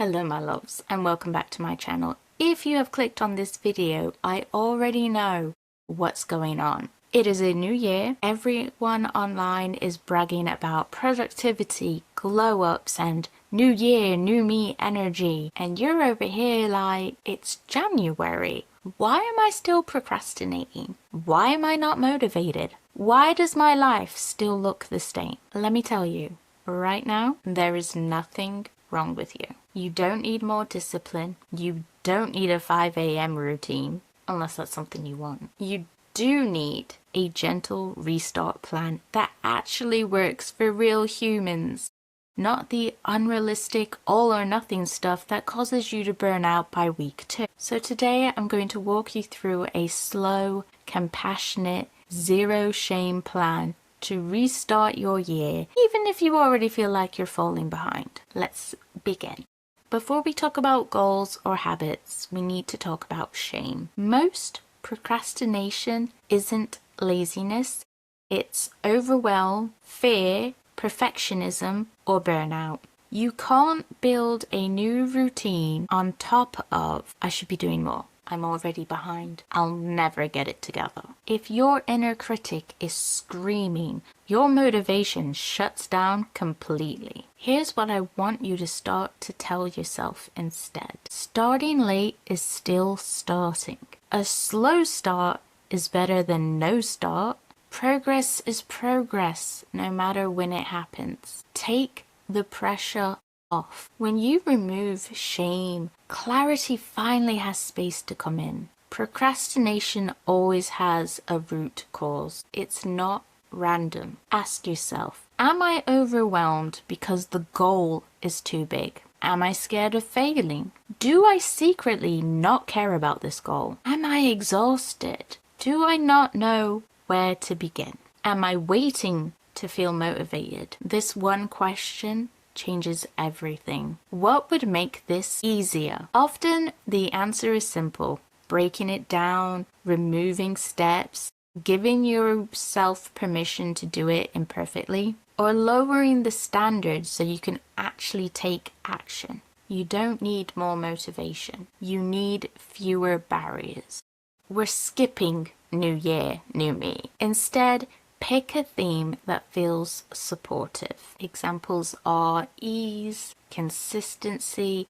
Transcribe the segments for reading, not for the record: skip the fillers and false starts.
Hello my loves and welcome back to my channel. If you have clicked on this video, I already know what's going on. It is a new year. Everyone online is bragging about productivity, glow ups and new year, new me energy. And you're over here like, it's January. Why am I still procrastinating? Why am I not motivated? Why does my life still look the same? Let me tell you, right now, there is nothing wrong with you. You don't need more discipline. You don't need a 5 a.m. routine, unless that's something you want. You do need a gentle restart plan that actually works for real humans, not the unrealistic all or nothing stuff that causes you to burn out by week 2. So today I'm going to walk you through a slow, compassionate, zero shame plan to restart your year, even if you already feel like you're falling behind. Let's begin. Before we talk about goals or habits, we need to talk about shame. Most procrastination isn't laziness, it's overwhelm, fear, perfectionism, or burnout. You can't build a new routine on top of, I should be doing more. I'm already behind. I'll never get it together. If your inner critic is screaming, your motivation shuts down completely. Here's what I want you to start to tell yourself instead. Starting late is still starting. A slow start is better than no start. Progress is progress, no matter when it happens. Take the pressure off. When you remove shame, clarity finally has space to come in. Procrastination always has a root cause. It's not random. Ask yourself, am I overwhelmed because the goal is too big? Am I scared of failing? Do I secretly not care about this goal? Am I exhausted? Do I not know where to begin? Am I waiting to feel motivated? This one question changes everything. What would make this easier? Often the answer is simple. Breaking it down, removing steps, giving yourself permission to do it imperfectly, or lowering the standards so you can actually take action. You don't need more motivation. You need fewer barriers. We're skipping New Year, New Me. Instead, pick a theme that feels supportive. Examples are ease, consistency,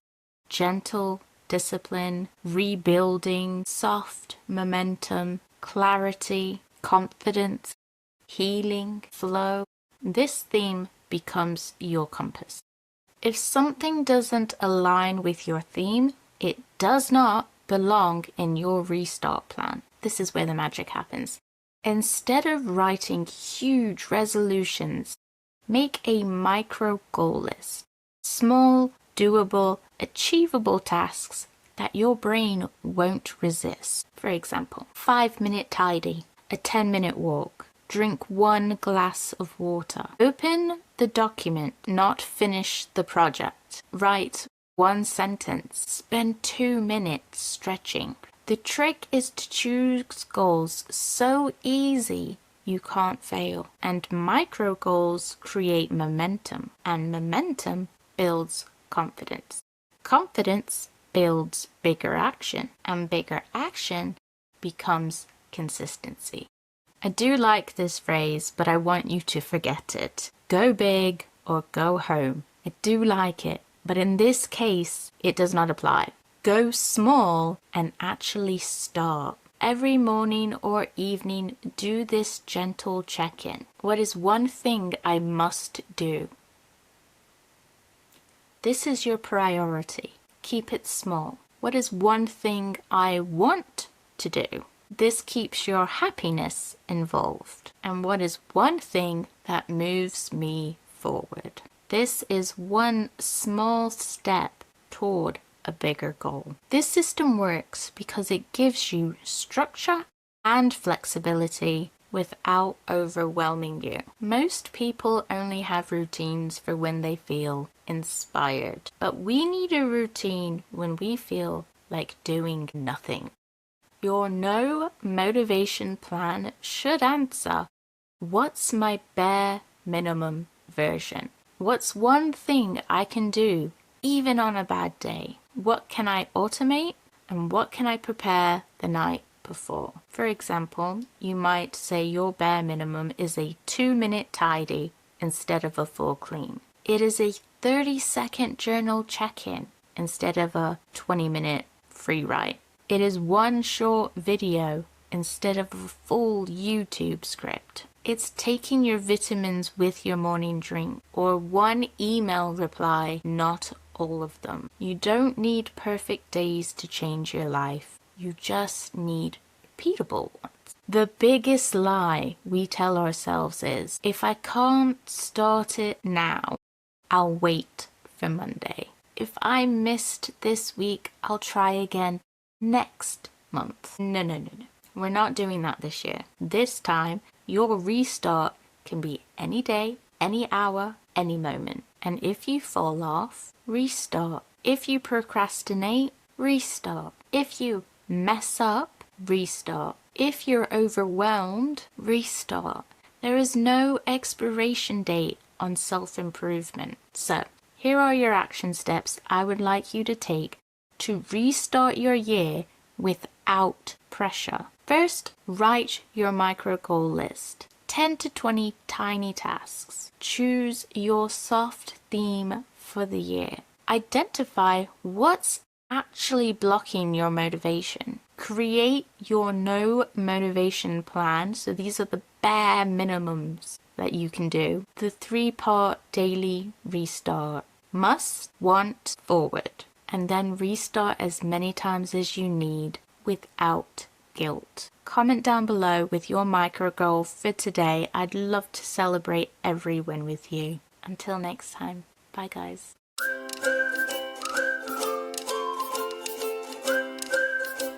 gentle discipline, rebuilding, soft momentum, clarity, confidence, healing, flow. This theme becomes your compass. If something doesn't align with your theme, it does not belong in your restart plan. This is where the magic happens. Instead of writing huge resolutions, make a micro goal list. Small, doable, achievable tasks that your brain won't resist. For example, 5-minute tidy, a 10-minute walk, drink 1 glass of water. Open the document, not finish the project. Write 1 sentence, spend 2 minutes stretching. The trick is to choose goals so easy you can't fail. And micro goals create momentum, and momentum builds confidence. Confidence builds bigger action, and bigger action becomes consistency. I do like this phrase, but I want you to forget it. Go big or go home. I do like it, but in this case, it does not apply. Go small and actually start. Every morning or evening, do this gentle check-in. What is one thing I must do? This is your priority. Keep it small. What is one thing I want to do? This keeps your happiness involved. And what is one thing that moves me forward? This is one small step toward a bigger goal. This system works because it gives you structure and flexibility without overwhelming you. Most people only have routines for when they feel inspired, but we need a routine when we feel like doing nothing. Your no motivation plan should answer, what's my bare minimum version? What's one thing I can do even on a bad day. What can I automate and what can I prepare the night before? For example, you might say your bare minimum is a 2-minute tidy instead of a full clean. It is a 30-second journal check-in instead of a 20-minute free write. It is one short video instead of a full YouTube script. It's taking your vitamins with your morning drink, or one email reply, not all of them. You don't need perfect days to change your life. You just need repeatable ones. The biggest lie we tell ourselves is, if I can't start it now, I'll wait for Monday. If I missed this week, I'll try again next month. No. We're not doing that this year. This time, your restart can be any day, any hour, any moment. And if you fall off, restart. If you procrastinate, restart. If you mess up, restart. If you're overwhelmed, restart. There is no expiration date on self-improvement. So, here are your action steps I would like you to take to restart your year without pressure. First, write your micro goal list. 10 to 20 tiny tasks. Choose your soft theme for the year. Identify what's actually blocking your motivation. Create your no motivation plan. So these are the bare minimums that you can do. The 3-part daily restart. Must, want, forward. And then restart as many times as you need without guilt. Comment down below with your micro goal for today. I'd love to celebrate every win with you. Until next time, bye guys.